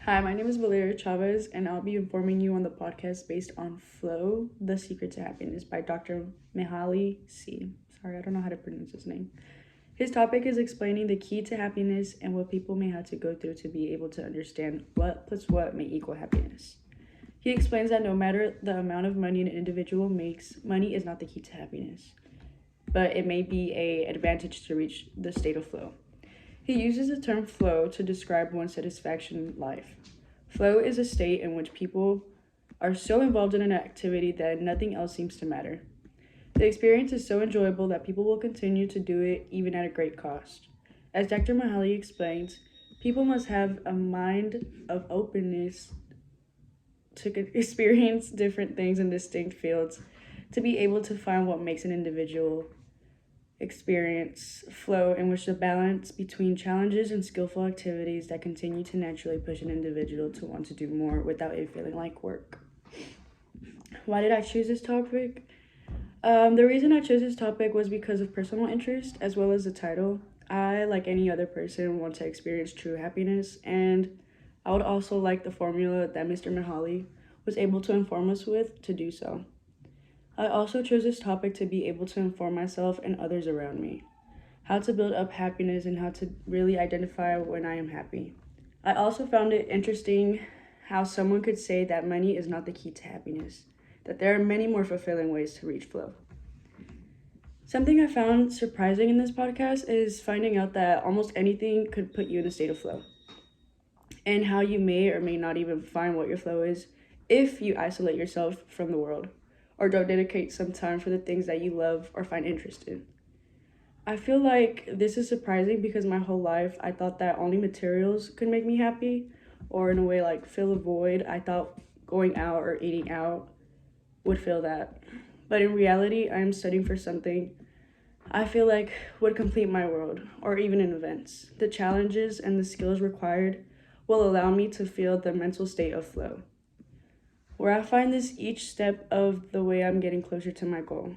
Hi, my name is Valeria Chavez, and I'll be informing you on the podcast based on Flow, The Secret to Happiness by Dr. Mihaly C. Sorry, I don't know how to pronounce his name. His topic is explaining the key to happiness and what people may have to go through to be able to understand what plus what may equal happiness. He explains that no matter the amount of money an individual makes, money is not the key to happiness, but it may be an advantage to reach the state of flow. He uses the term flow to describe one's satisfaction in life. Flow is a state in which people are so involved in an activity that nothing else seems to matter. The experience is so enjoyable that people will continue to do it even at a great cost. As Dr. Mihaly explains, people must have a mind of openness to experience different things in distinct fields to be able to find what makes an individual experience flow in which the balance between challenges and skillful activities that continue to naturally push an individual to want to do more without it feeling like work. Why did I choose this topic? The reason I chose this topic was because of personal interest as well as the title. I, like any other person, want to experience true happiness, and I would also like the formula that Mr. Mihaly was able to inform us with to do so. I also chose this topic to be able to inform myself and others around me, how to build up happiness and how to really identify when I am happy. I also found it interesting how someone could say that money is not the key to happiness, that there are many more fulfilling ways to reach flow. Something I found surprising in this podcast is finding out that almost anything could put you in a state of flow, and how you may or may not even find what your flow is if you isolate yourself from the world or don't dedicate some time for the things that you love or find interest in. I feel like this is surprising because my whole life I thought that only materials could make me happy, or in a way like fill a void. I thought going out or eating out would fill that. But in reality, I am studying for something I feel like would complete my world, or even in events. The challenges and the skills required will allow me to feel the mental state of flow, where I find this each step of the way I'm getting closer to my goal.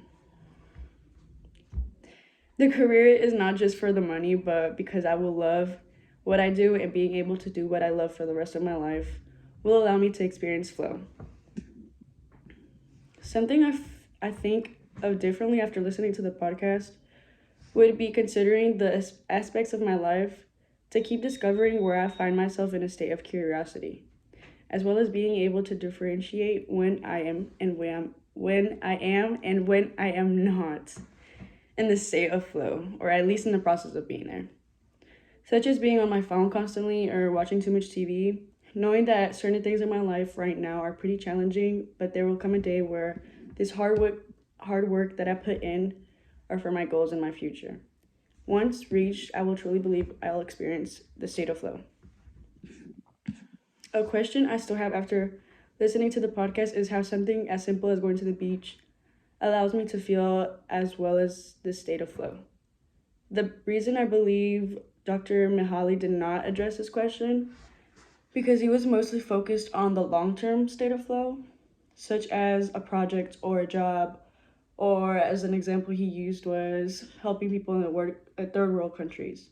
The career is not just for the money, but because I will love what I do, and being able to do what I love for the rest of my life will allow me to experience flow. Something I think of differently after listening to the podcast would be considering the aspects of my life to keep discovering where I find myself in a state of curiosity, as well as being able to differentiate when I am and when I am and when I am not in the state of flow, or at least in the process of being there. Such as being on my phone constantly or watching too much TV, knowing that certain things in my life right now are pretty challenging, but there will come a day where this hard work that I put in are for my goals in my future. Once reached, I will truly believe I'll experience the state of flow. A question I still have after listening to the podcast is how something as simple as going to the beach allows me to feel as well as the state of flow. The reason I believe Dr. Mihaly did not address this question because he was mostly focused on the long-term state of flow, such as a project or a job, or as an example he used was helping people in third world countries.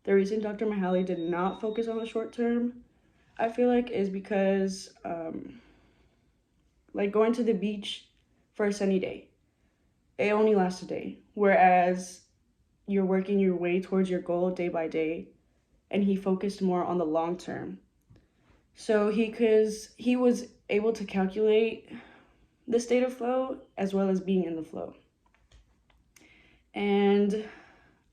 The reason Dr. Mihaly did not focus on the short term, I feel like, is because like going to the beach for a sunny day, it only lasts a day, whereas you're working your way towards your goal day by day, and he focused more on the long term. So he was able to calculate the state of flow as well as being in the flow. And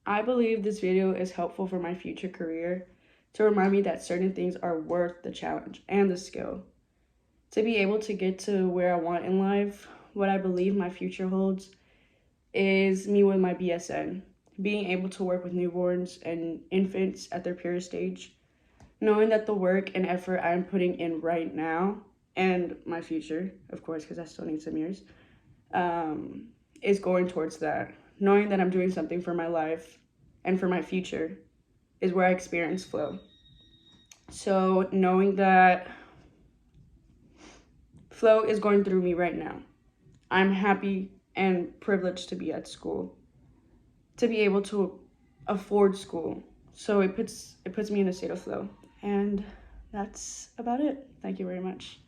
I believe this video is helpful for my future career to remind me that certain things are worth the challenge and the skill. To be able to get to where I want in life, what I believe my future holds is me with my BSN, being able to work with newborns and infants at their purest stage, knowing that the work and effort I'm putting in right now and my future, of course, because I still need some years, is going towards that. Knowing that I'm doing something for my life and for my future is where I experience flow. So knowing that flow is going through me right now, I'm happy and privileged to be at school, to be able to afford school. So it puts me in a state of flow. And that's about it. Thank you very much.